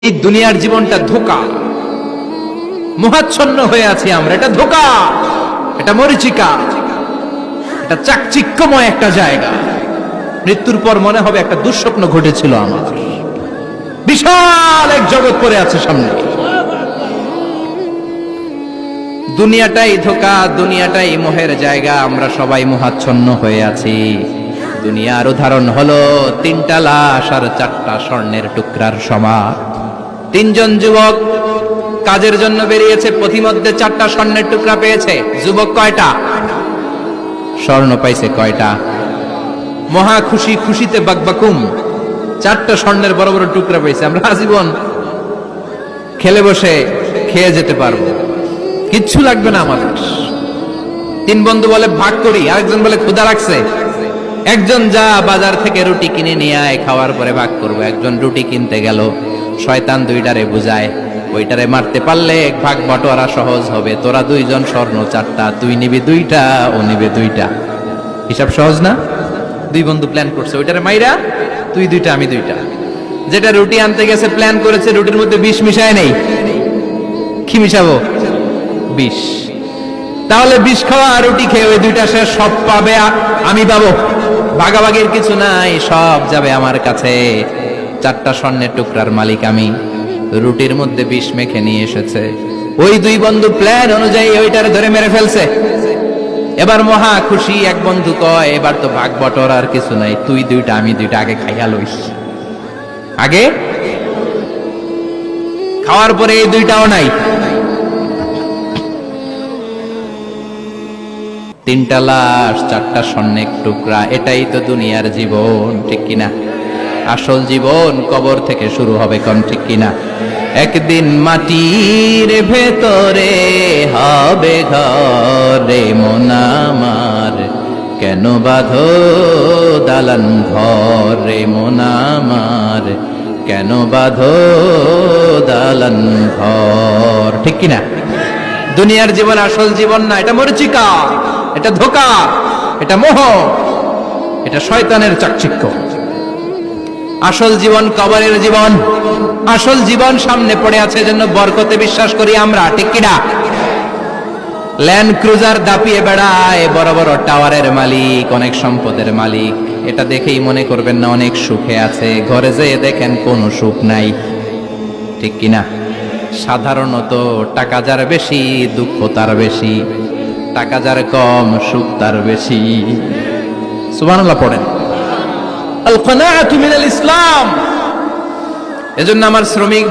এই দুনিয়ার জীবনটা ধোঁকা, মোহাচ্ছন্ন হয়ে আছি আমরা। এটা ধোঁকা, এটা মরিচিকা, এটা চাকচিক্যময় একটা জায়গা। মৃত্যুর পর মনে হবে একটা দুঃস্বপ্ন ঘটেছিল আমার। বিশাল এক জগৎ পড়ে আছে সামনে। দুনিয়াটাই ধোঁকা, দুনিয়াটাই মোহের জায়গা। আমরা সবাই মোহাচ্ছন্ন হয়ে আছি। দুনিয়ার উদাহরণ হলো 3টা লাশ আর 4টা স্বর্ণের টুকরার সমান। 3জন যুবক কাজের জন্য বেরিয়েছে, পথিমধ্যে 4টা স্বর্ণের টুকরা পেয়েছে। যুবক কয়টা? স্বর্ণ পাইছে কয়টা? মহা খুশি, খুশিতে বাকবাকুম। 4টা স্বর্ণের বড় বড় টুকরা পাইছে। আমরা আজীবন খেলে বসে খেয়ে যেতে পারবো, কিচ্ছু লাগবে না আমাদের। 3 বন্ধু বলে ভাগ করি, আরেকজন বলে ক্ষুধা লাগছে। একজন যা বাজার থেকে রুটি কিনে নিয়ে আয়, খাওয়ার পরে ভাগ করবো। একজন রুটি কিনতে গেল, শয়তান 2টারে বুঝায় ওইটারে মারতে পারলে ভাগ বটোয়ারা সহজ হবে। তোরা 2জন স্বর্ণ 4টা, তুই নিবি 2টা, ও নিবে 2টা। হিসাব সহজ না? 2 বন্ধু প্ল্যান করছে, ওইটারে মাইরা তুই 2টা আমি 2টা। যেটা রুটি আনতে গেছে প্ল্যান করেছে রুটির মধ্যে বিষ মিশায় নেই। কি মিশাবো? বিষ। তাহলে বিষ খাওয়া আর রুটি খেয়ে ওই 2টা সে সব পাবে, আমি পাবো। ভাগাভাগির কিছু নাই, সব যাবে আমার কাছে। 4টা স্বর্ণের টুকরার মালিক আমি। রুটির মধ্যে বিষ মেখে নিয়ে এসেছে। ওই 2 বন্ধু প্ল্যান অনুযায়ী ওইটার ধরে মেরে ফেলছে। এবার মহা খুশি। এক বন্ধু কয় এবার তো ভাগ বটর আর কিছু নাই, তুই 2টা আমি 2টা, আগে খাইয়া লইস। আগে খাওয়ার পরে এই 2টাও নাই। 3টা লাশ, 4টা স্বর্ণের টুকরা। এটাই তো দুনিয়ার জীবন, ঠিক কিনা? আসল জীবন কবর থেকে শুরু হবে, কোন ঠিক কিনা? একদিন মাটির ভেতরে হবে ঘরে মন আমার, কেন বাঁধো দালান ঘরে মন আমার, কেন বাঁধো দালান ঘর, ঠিক কিনা? দুনিয়ার জীবন আসল জীবন না, এটা মরিচিকা, এটা ধোঁকা, এটা মোহ, এটা শয়তানের চাকচিক্য। আসল জীবন কবরের জীবন। আসল জীবন সামনে পড়ে আছে, জন্য বরকতে বিশ্বাস করি আমরা, ঠিক কিনা? ল্যান্ড ক্রুজার দাপিয়ে বেড়ায়, বড় বড় টাওয়ারের মালিক, অনেক সম্পদের মালিক। এটা দেখেই মনে করবেন না অনেক সুখে আছে। ঘরে যেয়ে দেখেন কোনো সুখ নাই, ঠিক কিনা? সাধারণত টাকা যার বেশি দুঃখ তার বেশি, টাকা যার কম সুখ তার বেশি। সুবহানাল্লাহ পড়েন। আল কানাআতু মিনাল ইসলাম। এজন্য আমার শ্রমিক